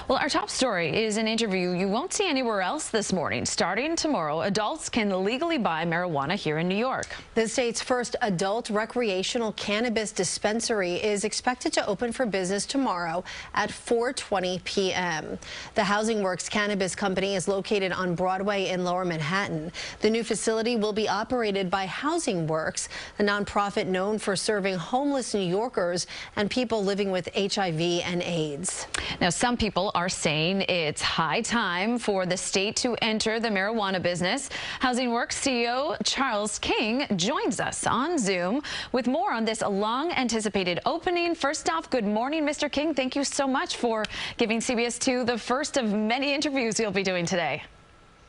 Well, our top story is an interview you won't see anywhere else this morning. Starting tomorrow, adults can legally buy marijuana here in New York. The state's first adult recreational cannabis dispensary is expected to open for business tomorrow at 4:20 p.m. The Housing Works Cannabis Company is located on Broadway in Lower Manhattan. The new facility will be operated by Housing Works, a nonprofit known for serving homeless New Yorkers and people living with HIV and AIDS. Now, some people are saying it's high time for the state to enter the marijuana business. Housing Works CEO Charles King joins us on Zoom with more on this long-anticipated opening. First off, good morning, Mr. King. Thank you so much for giving CBS 2 the first of many interviews you'll be doing today.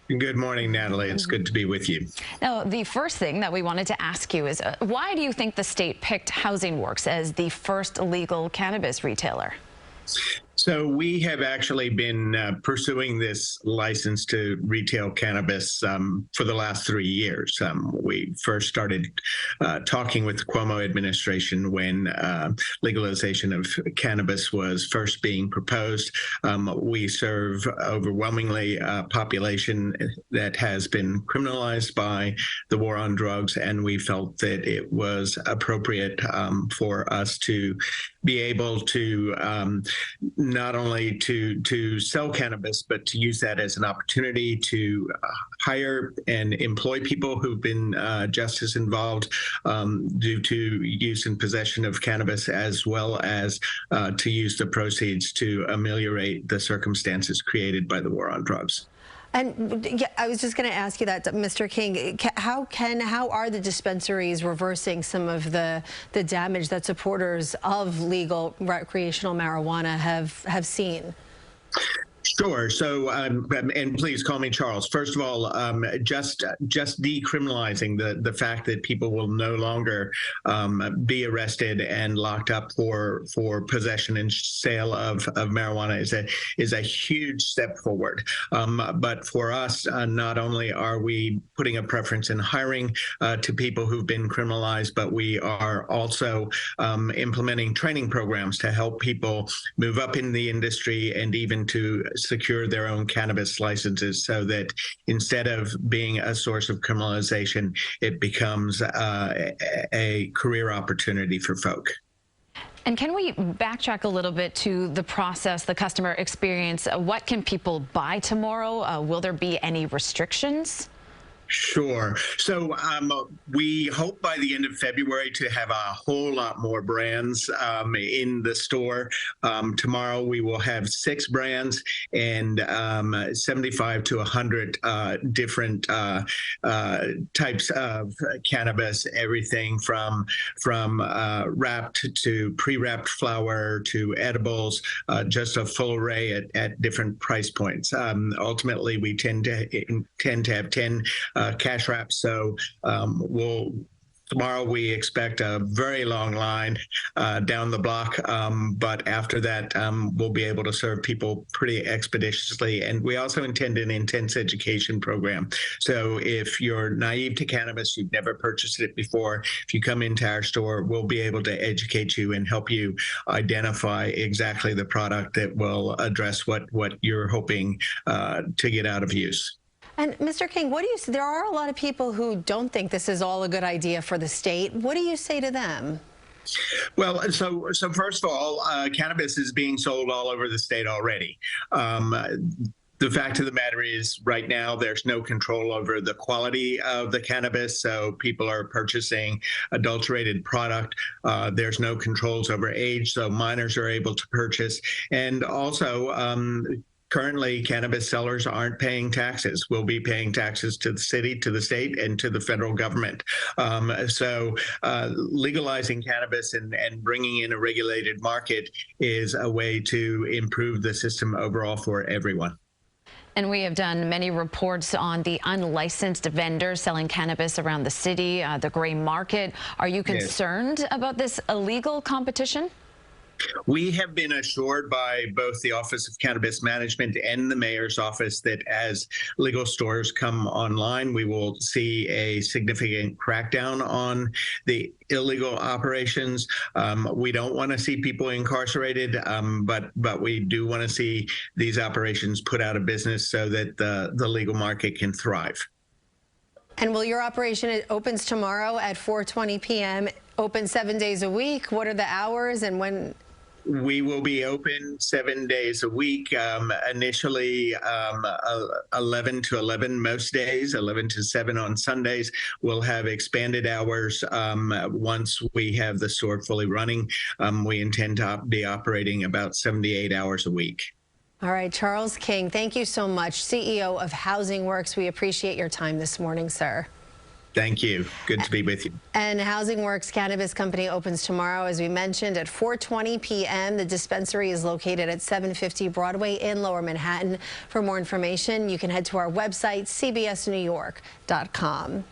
Good morning, Natalie. It's good to be with you. Now, the first thing that we wanted to ask you is why do you think the state picked Housing Works as the first legal cannabis retailer? So we have actually been pursuing this license to retail cannabis for the last 3 years. We first started talking with the Cuomo administration when legalization of cannabis was first being proposed. We serve overwhelmingly a population that has been criminalized by the war on drugs, and we felt that it was appropriate for us to be able to not only to sell cannabis, but to use that as an opportunity to hire and employ people who've been just as involved due to use and possession of cannabis, as well as to use the proceeds to ameliorate the circumstances created by the war on drugs. And yeah, I was just going to ask you that, Mr. King. How are the dispensaries reversing some of the damage that supporters of legal recreational marijuana have seen? Sure. So, and please call me Charles. First of all, just decriminalizing the fact that people will no longer be arrested and locked up for possession and sale of marijuana is a huge step forward. But for us, not only are we putting a preference in hiring to people who've been criminalized, but we are also implementing training programs to help people move up in the industry and even to secure their own cannabis licenses, so that instead of being a source of criminalization, it becomes a career opportunity for folk. And can we backtrack a little bit to the process, the customer experience? What can people buy tomorrow? Will there be any restrictions? Sure. So we hope by the end of February to have a whole lot more brands in the store. Tomorrow we will have 6 brands and 75 to 100 different types of cannabis, everything from wrapped to pre-wrapped flower to edibles, just a full array at different price points. Ultimately, we tend to have 10 cash wraps. So tomorrow we expect a very long line down the block, but after that we'll be able to serve people pretty expeditiously. And we also intend an intense education program. So if you're naive to cannabis, you've never purchased it before, if you come into our store, we'll be able to educate you and help you identify exactly the product that will address what you're hoping to get out of use. And Mr. King, what do you say? There are a lot of people who don't think this is all a good idea for the state. What do you say to them? Well, so first of all, cannabis is being sold all over the state already. The fact of the matter is, right now, there's no control over the quality of the cannabis, so people are purchasing adulterated product. There's no controls over age, so minors are able to purchase. And also, currently, cannabis sellers aren't paying taxes. We'll be paying taxes to the city, to the state, and to the federal government. So legalizing cannabis and bringing in a regulated market is a way to improve the system overall for everyone. And we have done many reports on the unlicensed vendors selling cannabis around the city, the gray market. Are you concerned about this illegal competition? We have been assured by both the Office of Cannabis Management and the Mayor's Office that as legal stores come online, we will see a significant crackdown on the illegal operations. We don't want to see people incarcerated, but we do want to see these operations put out of business so that the legal market can thrive. And will your operation, it opens tomorrow at 4:20 p.m., open 7 days a week? What are the hours and when? We will be open 7 days a week. Initially, 11 to 11 most days, 11 to 7 on Sundays. We'll have expanded hours once we have the store fully running. We intend to be operating about 78 hours a week. All right, Charles King, thank you so much, CEO of Housing Works. We appreciate your time this morning, sir. Thank you. Good to be with you. And Housing Works Cannabis Company opens tomorrow, as we mentioned, at 4:20 p.m. The dispensary is located at 750 Broadway in Lower Manhattan. For more information, you can head to our website, cbsnewyork.com.